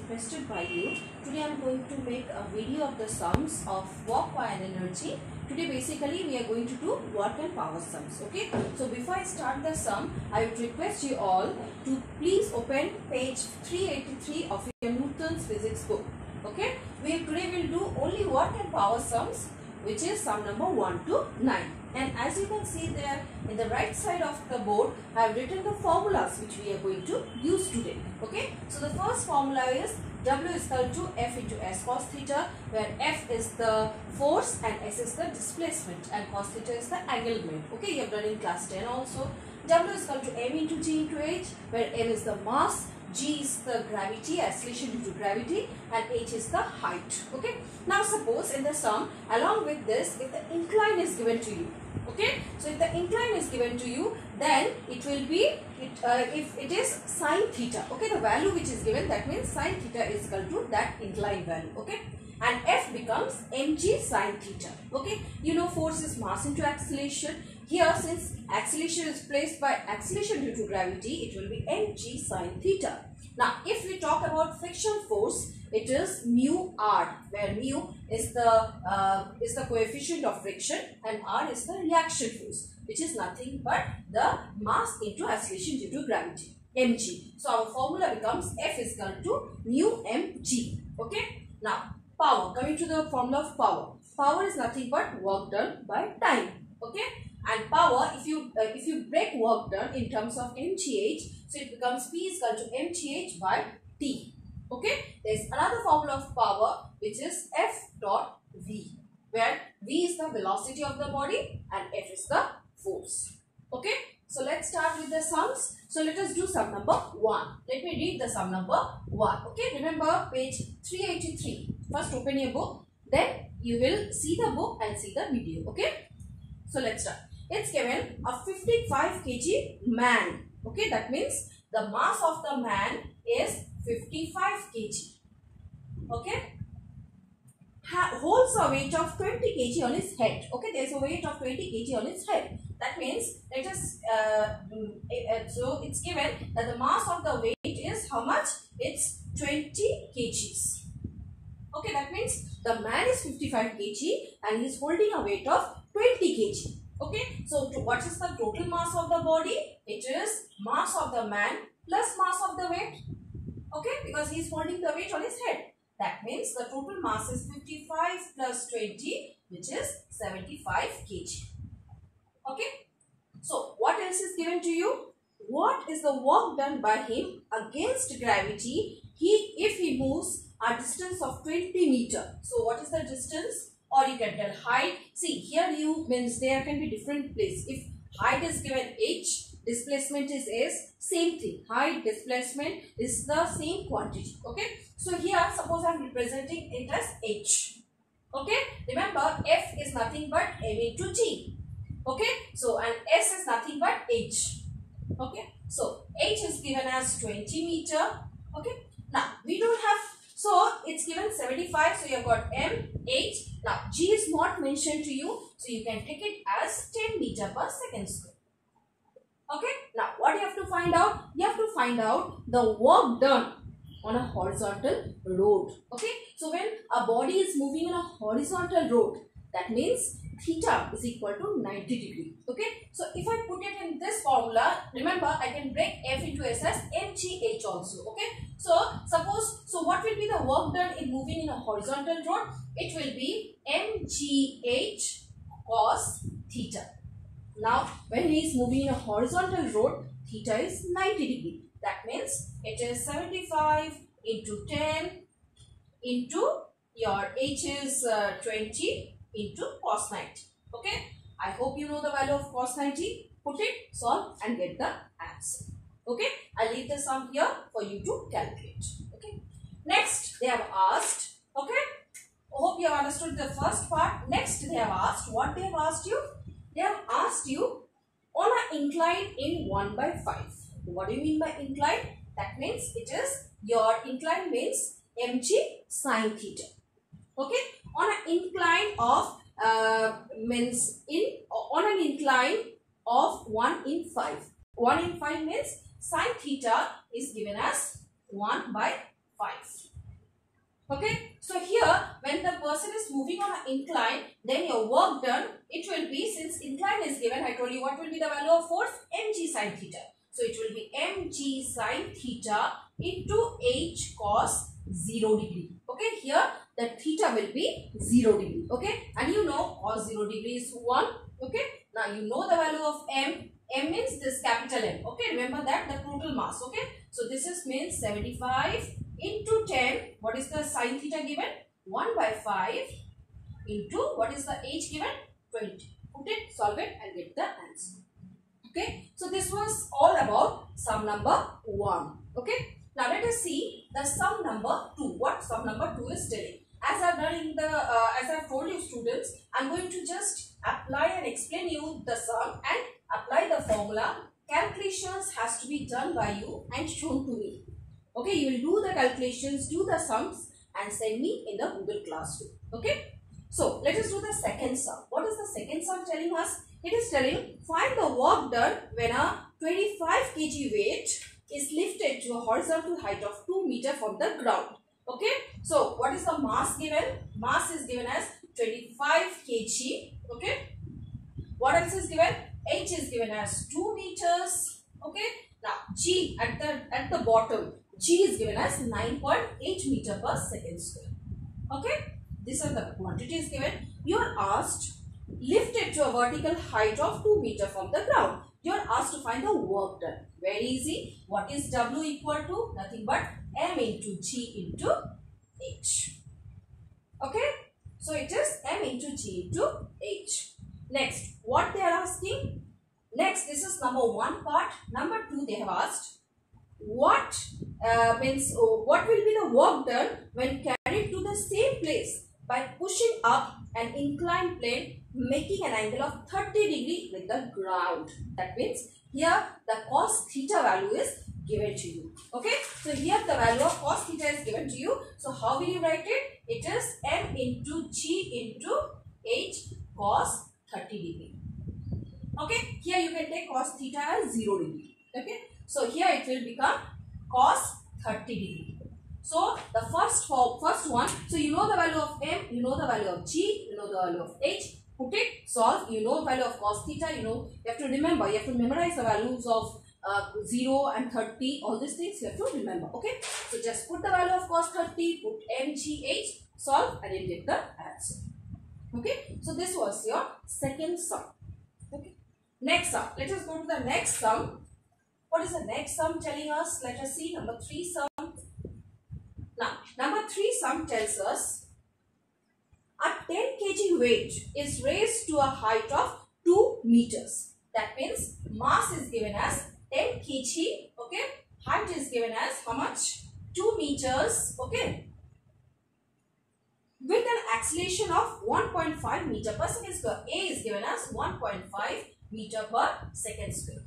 requested by you. Today I am going to make a video of the sums of work, power and energy. Today basically we are going to do work and power sums. Okay. So before I start the sum, I would request you all to please open page 383 of your Newton's physics book. Okay. Today will do only work and power sums, which is sum number 1 to 9. And as you can see there in the right side of the board, I have written the formulas which we are going to use today. Okay. So the first formula is W is equal to F into S cos theta, where F is the force and S is the displacement and cos theta is the angle made. Okay, you have done in class 10 also. W is equal to M into G into H, where M is the mass, G is the gravity, acceleration due to gravity, and H is the height. Okay. Now suppose in the sum, along with this, if the incline is given to you. Okay. So if the incline is given to you, then it will be, if it is sine theta. Okay. The value which is given, that means sine theta is equal to that incline value. Okay. And F becomes mg sine theta. Okay. You know force is mass into acceleration. Here, since acceleration is placed by acceleration due to gravity, it will be mg sine theta. Now, if we talk about friction force, it is mu r, where mu is the coefficient of friction and r is the reaction force, which is nothing but the mass into acceleration due to gravity, mg. So, our formula becomes F is equal to mu mg. Okay. Now, power. Coming to the formula of power. Power is nothing but work done by time. Okay. And power, if you break work done in terms of mgh, so it becomes P is equal to mgh by T. Okay. There is another formula of power which is F dot V, where V is the velocity of the body and F is the force. Okay. So let's start with the sums. So let us do sum number 1. Let me read the sum number 1. Okay. Remember page 383. First open your book. Then you will see the book and see the video. Okay. So let's start. It's given a 55 kg man. Okay, that means the mass of the man is 55 kg. Okay. Holds a weight of 20 kg on his head. Okay, there is a weight of 20 kg on his head. That means, let us, so it's given that the mass of the weight is how much? It's 20 kgs. Okay, that means the man is 55 kg and he is holding a weight of 20 kg. Okay, so what is the total mass of the body? It is mass of the man plus mass of the weight. Okay, because he is holding the weight on his head. That means the total mass is 55 plus 20, which is 75 kg. Okay, so what else is given to you? What is the work done by him against gravity if he moves a distance of 20 meter? So what is the distance? Or you can tell height. See, here you means there can be different place. If height is given h, displacement is s, same thing. Height, displacement is the same quantity. Okay. So here suppose I am representing it as h. Okay. Remember F is nothing but m into g. Okay. So and s is nothing but h. Okay. So h is given as 20 meter. Okay. Now we don't have. So it's given 75. So you have got m, h. Now g is not mentioned to you. So you can take it as 10 meter per second square. Okay. Now what you have to find out? You have to find out the work done on a horizontal road. Okay. So when a body is moving on a horizontal road, that means theta is equal to 90 degree. Okay. So if I put it in this formula, remember I can break F into S as mgh also. Okay. So suppose, so what will be the work done in moving in a horizontal road? It will be mgh cos theta. Now when he is moving in a horizontal road, theta is 90 degree. That means it is 75 into 10 into your h is 20 into cos 90. Okay. I hope you know the value of cos 90. Put it, solve and get the answer. Okay. I'll leave the sum here for you to calculate. Okay. Next, they have asked. Okay. Hope you have understood the first part. Next, they have asked. What they have asked you? They have asked you on an incline in 1 by 5. What do you mean by incline? That means it is your incline means mg sine theta. Okay. On an incline of on an incline of 1 in 5. 1 in 5 means sine theta is given as 1 by 5. Okay, so here when the person is moving on an incline, then your work done, it will be, since incline is given, I told you what will be the value of force, mg sin theta. So it will be mg sin theta into h cos 0 degree. Okay, here the theta will be 0 degree. Okay, and you know cos 0 degree is 1. Okay, now you know the value of m. M means this capital M. Okay, remember that, the total mass. Okay, so this is means 75 into 10. What is the sin theta given? 1 by 5 into what is the h given? 20. Put it, solve it and get the answer. Okay, so this was all about sum number 1. Okay, now let us see the sum number 2. What sum number 2 is telling? As I've done in the as I've told you students, I'm going to just apply and explain you the sum and apply the formula. Calculations has to be done by you and shown to me. Okay, you will do the calculations, do the sums and send me in the Google Classroom. Okay, so let us do the second sum. What is the second sum telling us? It is telling, find the work done when a 25 kg weight is lifted to a horizontal height of 2 meters from the ground. Okay, so what is the mass given? Mass is given as 25 kg. Okay, what else is given? H is given as 2 meters. Okay, now G at the bottom, G is given as 9.8 meter per second square. Okay, these are the quantities given. You are asked, lift it to a vertical height of 2 meter from the ground. You are asked to find the work done. Very easy. What is W equal to? Nothing but M into G into H. Okay, so it is M into G into H. Next, what they are asking? Next, this is number 1 part. Number 2, they have asked, what what will be the work done when carried to the same place by pushing up an inclined plane, making an angle of 30 degree with the ground. That means here the cos theta value is given to you. Okay, so here the value of cos theta is given to you. So how will you write it? It is M into G into H cos 30 degree. Okay, here you can take cos theta as 0 degree. Okay, so here it will become cos 30 degree. So the first one, so you know the value of M, you know the value of G, you know the value of H. Put it, solve, you know the value of cos theta, you know, you have to remember, you have to memorize the values of 0 and 30, all these things you have to remember. Okay, so just put the value of cos 30, put M, G, H, solve and you get the answer. Okay, so this was your second sum. Okay, next sum, let us go to the next sum. What is the next sum telling us? Let us see number 3 sum. Now, number 3 sum tells us a 10 kg weight is raised to a height of 2 meters. That means mass is given as 10 kg. Okay, height is given as how much? 2 meters. Okay, with an acceleration of 1.5 meter per second square. A is given as 1.5 meter per second square.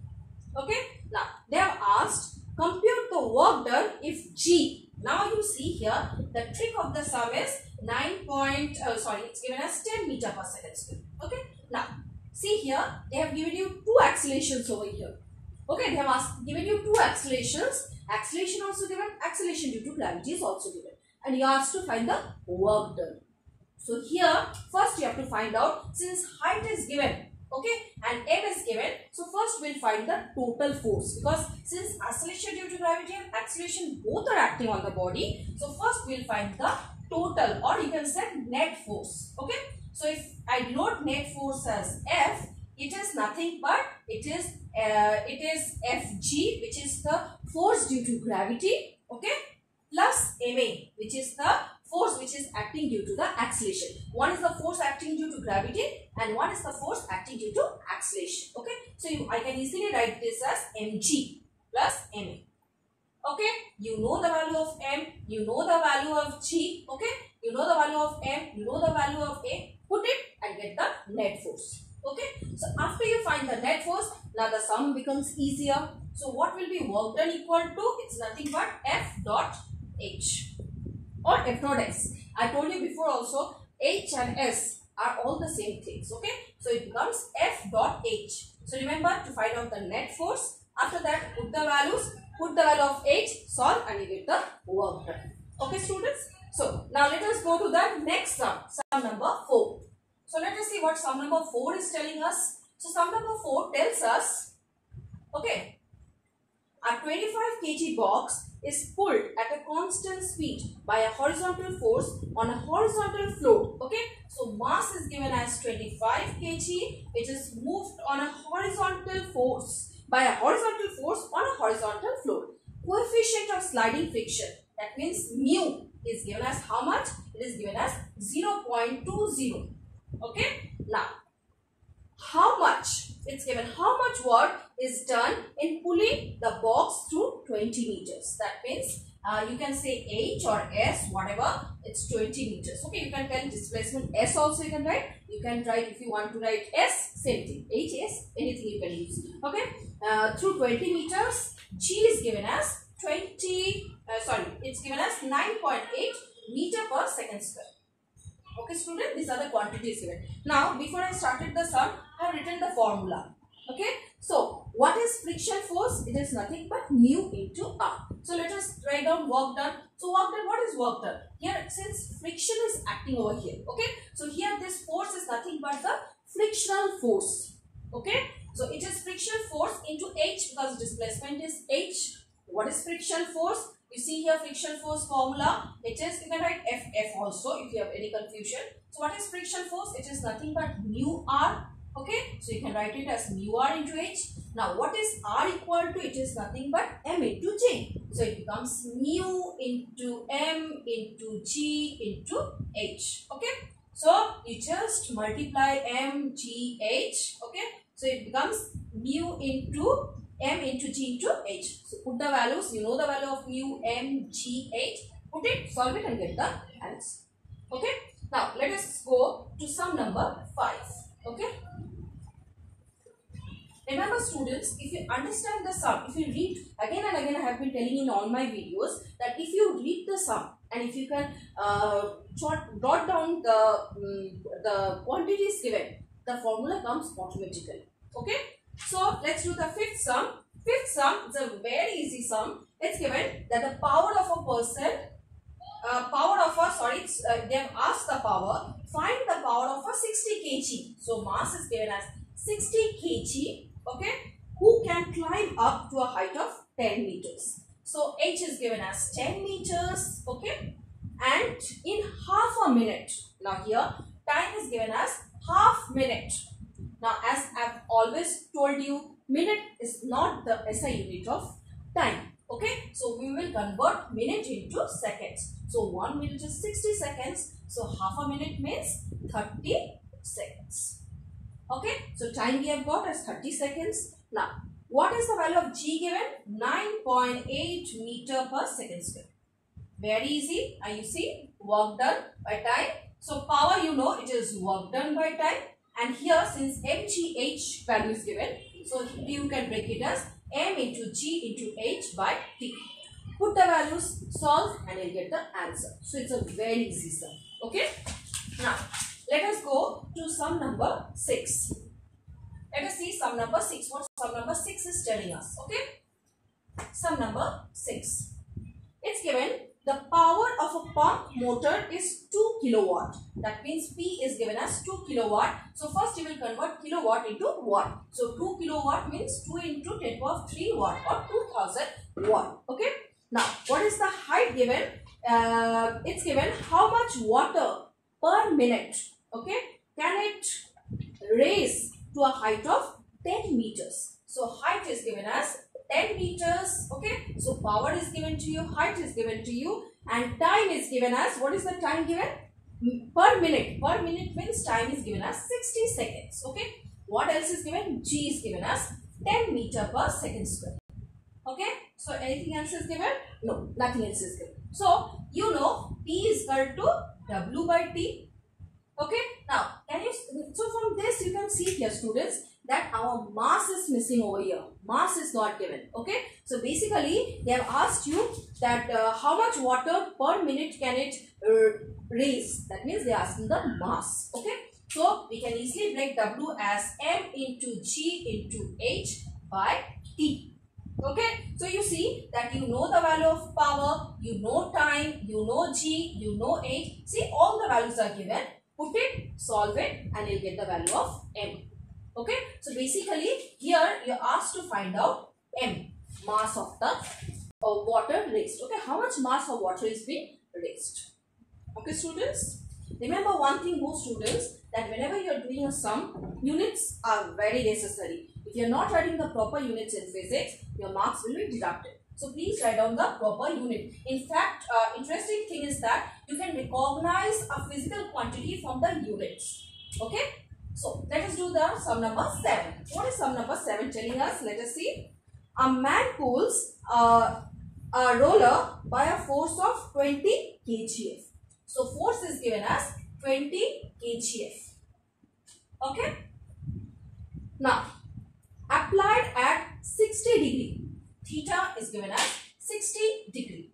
Okay, now they have asked, compute the work done if G. Now you see here the trick of the sum is it's given as 10 meter per second square. Okay, now see here they have given you 2 accelerations over here. Okay, they have given you 2 accelerations. Acceleration also given, acceleration due to gravity is also given, and you are asked to find the work done. So here first you have to find out, since height is given, okay, and M is given, so first we'll find the total force, because since acceleration due to gravity and acceleration both are acting on the body, so first we'll find the total, or you can say net force. Okay, so if I denote net force as F, it is nothing but it is Fg, which is the force due to gravity, okay, plus Ma, which is the force which is acting due to the acceleration. One is the force acting due to gravity and one is the force acting due to acceleration. Okay, so I can easily write this as mg plus ma. Okay, you know the value of m, you know the value of g. Okay, you know the value of m, you know the value of a. Put it and get the net force. Okay, so after you find the net force, now the sum becomes easier. So what will be work done equal to? It's nothing but F dot H or F dot S. I told you before also, H and S are all the same things. Okay, so it becomes F dot H. So remember to find out the net force. After that, put the values, put the value of H, solve and you get the work done. Okay students, So now let us go to the next sum, sum number 4. So let us see what sum number 4 is telling us. So sum number 4 tells us, okay, a 25 kg box is pulled at a constant speed by a horizontal force on a horizontal floor. Okay, so mass is given as 25 kg. It is moved on a horizontal force by a horizontal force on a horizontal floor. Coefficient of sliding friction, that means mu, is given as how much? It is given as 0.20. Okay, now how much? It's given how much work is done in pulling the box through 20 meters. That means you can say H or S, whatever, it's 20 meters. Okay, you can tell displacement S also you can write. You can write, if you want to write S, same thing. H, S, anything you can use. Okay, through 20 meters, G is given as it's given as 9.8 meter per second square. Okay, student, these are the quantities given. Now, before I started the sum, I have written the formula. Okay, so what is friction force? It is nothing but mu into R. So let us write down work done. So work done, what is work done? Here, since friction is acting over here. Okay, so here this force is nothing but the frictional force. Okay, so it is friction force into H because displacement is H. What is friction force? You see here friction force formula. It is, you can write F also if you have any confusion. So what is friction force? It is nothing but mu R. Okay, so you can write it as mu R into H. Now what is R equal to? It is nothing but M into J. So it becomes mu into M into G into H. Okay, so you just multiply M, G, H. Okay, so it becomes mu into M into G into H. So put the values, you know the value of mu, M, G, H. Put it, solve it and get the answer. Okay. Now let us go to sum number 5. Okay. Remember students, if you understand the sum, if you read again and again, I have been telling in all my videos that if you read the sum and if you can jot down the quantities given, the formula comes automatically. Okay. So let's do the fifth sum. Fifth sum is a very easy sum. It's given that the power of a person, they have asked the power, find the power of a 60 kg. So mass is given as 60 kg, okay, who can climb up to a height of 10 meters. So H is given as 10 meters, okay, and in half a minute. Now here time is given as half minute. Now, as I've always told you, minute is not the SI unit of time. Okay, so we will convert minute into seconds. So 1 minute is 60 seconds. So half a minute means 30 seconds. Okay, so time we have got as 30 seconds. Now, what is the value of G given? 9.8 meter per second square. Very easy. And you see, work done by time. So power, you know, it is work done by time. And here, since mgh value is given, so you can break it as m into g into h by t. Put the values, solve, and you'll get the answer. So it's a very easy sum. Okay. Now let us go to sum number 6. Let us see sum number 6. What sum number 6 is telling us. Okay. Sum number 6. It's given the power of a pump motor is 2 kilowatt. That means P is given as 2 kilowatt. So first you will convert kilowatt into watt. So 2 kilowatt means 2 into 10 power 3 watt or 2000 watt. Okay. Now what is the height given? It's given how much water per minute, okay, can it raise to a height of 10 meters. So height is given as 10 meters, okay. So power is given to you, height is given to you, and time is given as, what is the time given? Per minute. Per minute means time is given as 60 seconds, okay. What else is given? G is given as 10 meter per second square. Okay. So anything else is given? No, nothing else is given. So you know P is equal to W by T. Okay. Now can you, so from this you can see here students that our mass is missing over here. Mass is not given. Okay. So basically they have asked you that how much water per minute can it raise. That means they are asking the mass. Okay. So we can easily break W as M into G into H by T. Okay, so you see that you know the value of power, you know time, you know G, you know H. See, all the values are given. Put it, solve it, and you'll get the value of M. Okay, so basically here you're asked to find out M, mass of the water raised. Okay, how much mass of water is being raised. Okay, students, remember one thing, most students, that whenever you are doing a sum, units are very necessary. If you are not writing the proper units in physics, your marks will be deducted. So please write down the proper unit. In fact, interesting thing is that you can recognize a physical quantity from the units. Okay. So let us do the sum number 7. What is sum number 7 telling us? Let us see. A man pulls a roller by a force of 20 kgf. So force is given as 20 kgf. Okay. Now, applied at 60 degree. Theta is given as 60 degree.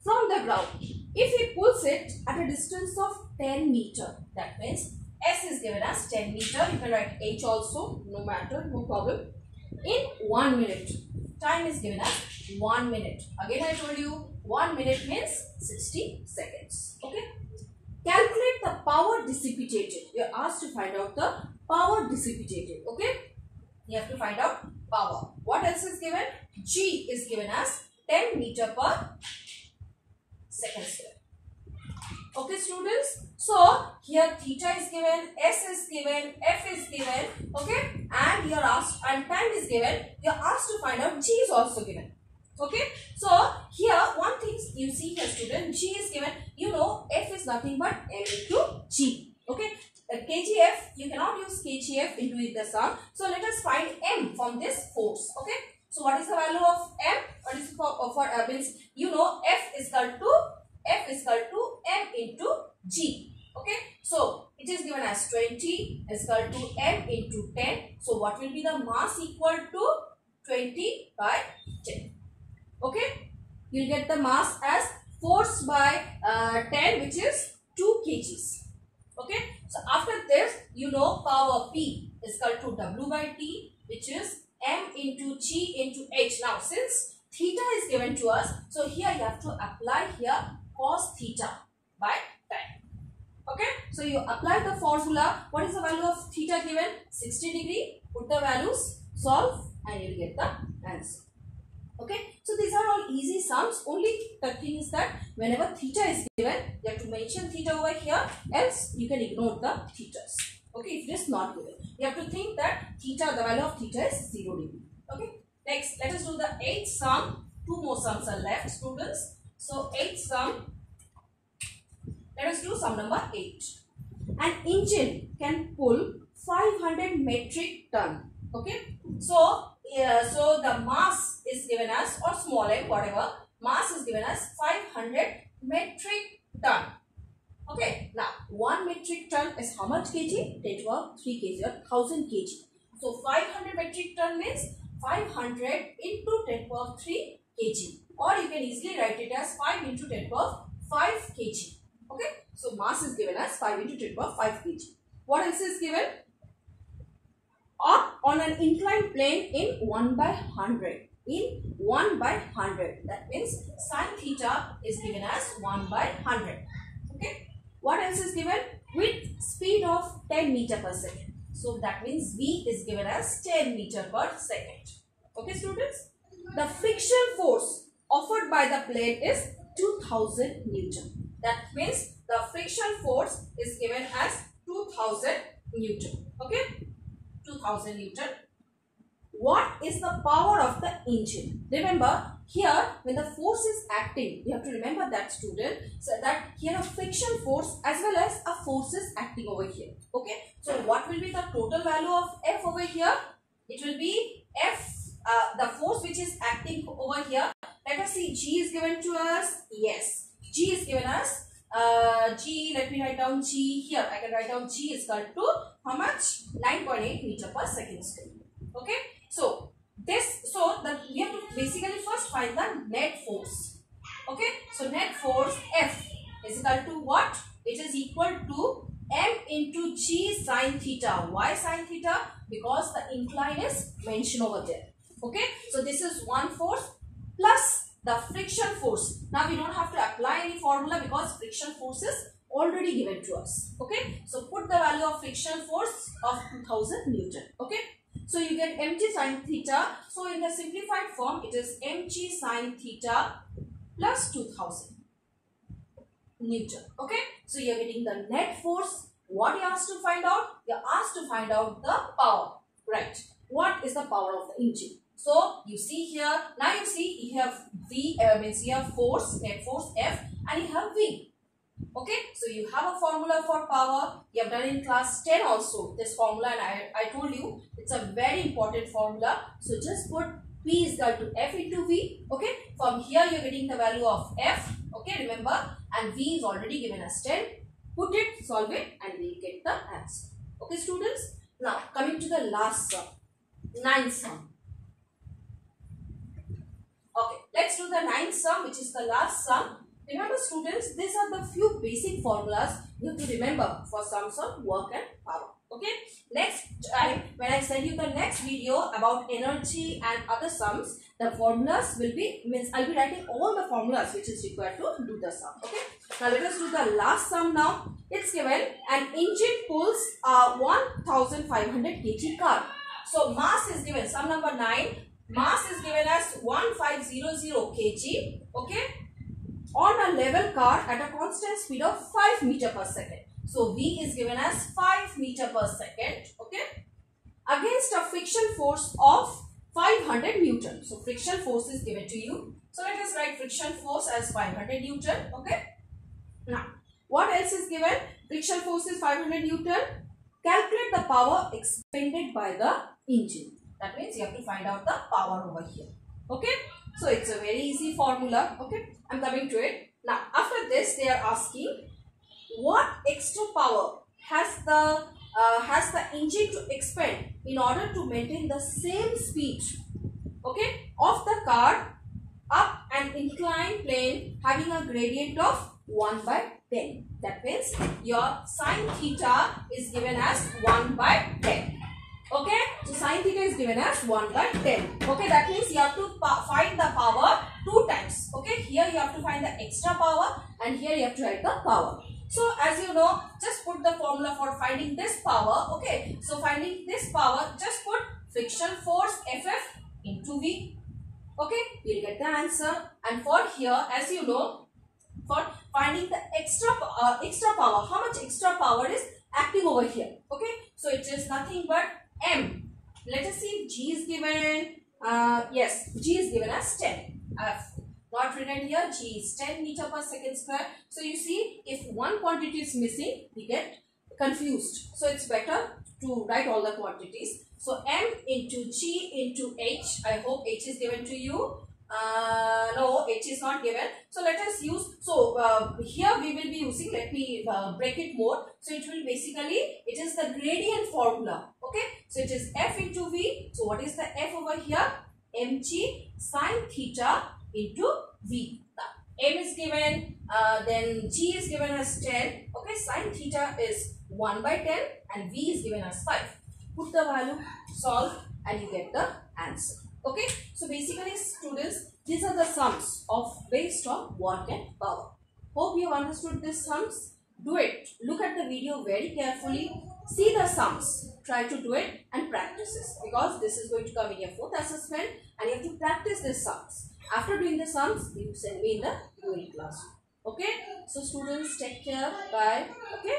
From the ground, if he pulls it at a distance of 10 meter, that means S is given as 10 meter. You can write H also, no matter, no problem. In 1 minute. Time is given as 1 minute. Again I told you 1 minute means 60 seconds. Okay. Calculate the power dissipated. You are asked to find out the power dissipated. Okay. You have to find out power. What else is given? G is given as 10 meter per second square. Okay, students. So here theta is given, S is given, F is given. Okay, and you are asked, and time is given. You are asked to find out G is also given. Okay, so here one thing you see here, student, G is given. You know F is nothing but M into G. Okay, kgf, you cannot use kgf into the sum. So let us find M from this force. Okay, so what is the value of M? What is for means you know F is equal to M into G. Okay, so it is given as 20 is equal to M into 10. So what will be the mass equal to 20 by 10? Okay, you will get the mass as force by 10, which is 2 kgs. Okay, so after this, you know power P is equal to W by T, which is M into G into H. Now, since theta is given to us, so here you have to apply here cos theta by 10. Okay, so you apply the formula. What is the value of theta given? 60 degree. Put the values, solve, and you will get the answer. Okay, so these are all easy sums. Only the thing is that whenever theta is given, you have to mention theta over here, else you can ignore the thetas. Okay, if it is not given, you have to think that theta, the value of theta is 0 degree. Okay, next let us do the 8th sum. 2 more sums are left, students. So 8th sum, let us do sum number 8. An engine can pull 500 metric ton. Okay, so the mass is given as, or small m, whatever, mass is given as 500 metric ton. Okay, now 1 metric ton is how much kg? 10 to the power 3 kg or 1000 kg. So 500 metric ton means 500 into 10 to the power 3 kg, or you can easily write it as 5 into 10 to the power 5 kg. Okay, so mass is given as 5 into 10 to the power 5 kg. What else is given? Or on an inclined plane in 1 by 100. In 1 by 100. That means sin theta is given as 1 by 100. Okay. What else is given? With speed of 10 meter per second. So that means V is given as 10 meter per second. Okay, students. The friction force offered by the plane is 2000 Newton. That means the friction force is given as 2000 Newton. Okay. 2000 Newton. What is the power of the engine? Remember, here when the force is acting, you have to remember that, student, so that here a friction force as well as a force is acting over here. Okay, so what will be the total value of F over here? It will be F, the force which is acting over here. Let us see, G is given to us. Yes, G is given us. G, let me write down G here. I can write down G is equal to how much? 9.8 meter per second square. Okay, so we have to basically first find the net force. Okay, so net force F is equal to what? It is equal to M into G sin theta. Why sin theta? Because the incline is mentioned over there. Okay, so this is one force plus the friction force. Now we don't have to apply any formula because friction force is already given to us. Okay, so put the value of friction force of 2000 Newton. Okay, so you get mg sine theta. So in the simplified form, it is mg sine theta plus 2000 Newton. Okay, so you are getting the net force. What you asked to find out? You are asked to find out the power. Right. What is the power of the engine? So you see here. Now you see you have V, means you have force, net force F, and you have V. Okay, so you have a formula for power. You have done in class 10 also this formula, and I told you it's a very important formula. So just put P is equal to F into V. Okay, from here you are getting the value of F. Okay, remember, and V is already given as 10. Put it, solve it, and we will get the answer. Okay, students. Now coming to the last sum, ninth sum. Okay, let's do the ninth sum, which is the last sum. Remember, students, these are the few basic formulas you have to remember for sums of work and power. Okay, next time when I send you the next video about energy and other sums, the formulas will be, means I'll be writing all the formulas which is required to do the sum. Okay, now let us do the last sum now. It's given an engine pulls a 1500 kg car. So mass is given, sum number 9, mass is given as 1500 kg. Okay, on a level car at a constant speed of 5 meter per second. So V is given as 5 meter per second. Okay, against a friction force of 500 Newton. So friction force is given to you. So let us write friction force as 500 Newton. Okay. Now, what else is given? Friction force is 500 Newton. Calculate the power expended by the engine. That means you have to find out the power over here. Okay. So it's a very easy formula. Okay. I'm coming to it. Now, after this, they are asking what extra power has the engine to expend in order to maintain the same speed, okay, of the car up an inclined plane having a gradient of 1/10. That means your sine theta is given as 1/10. Okay, so sine theta is given as 1/10. Okay, that means you have to find the power 2 times. Okay, here you have to find the extra power and here you have to write the power. So as you know, just put the formula for finding this power. Okay, so finding this power, just put friction force FF into V. Okay, you'll get the answer. And for here, as you know, for finding the extra power, how much extra power is acting over here? Okay, so it is nothing but M. Let us see if G is given. Yes, G is given as 10. Not written here. G is 10 meter per second square. So you see, if one quantity is missing, we get confused. So it's better to write all the quantities. So M into G into H. I hope H is given to you. No, H is not given. So let us use. So here we will be using. Let me break it more. So it will basically, it is the gradient formula. Okay. So it is F into V. So what is the F over here? Mg sine theta into V. M is given, then G is given as 10. Okay, sine theta is 1/10 and V is given as 5. Put the value, solve, and you get the answer. Okay, so basically students, these are the sums of based on work and power. Hope you have understood these sums. Do it. Look at the video very carefully. See the sums. Try to do it and practice this, because this is going to come in your 4th assessment and you have to practice these sums. After doing the sums, you send me in the UAE class. Okay. So students, take care. Bye. Okay.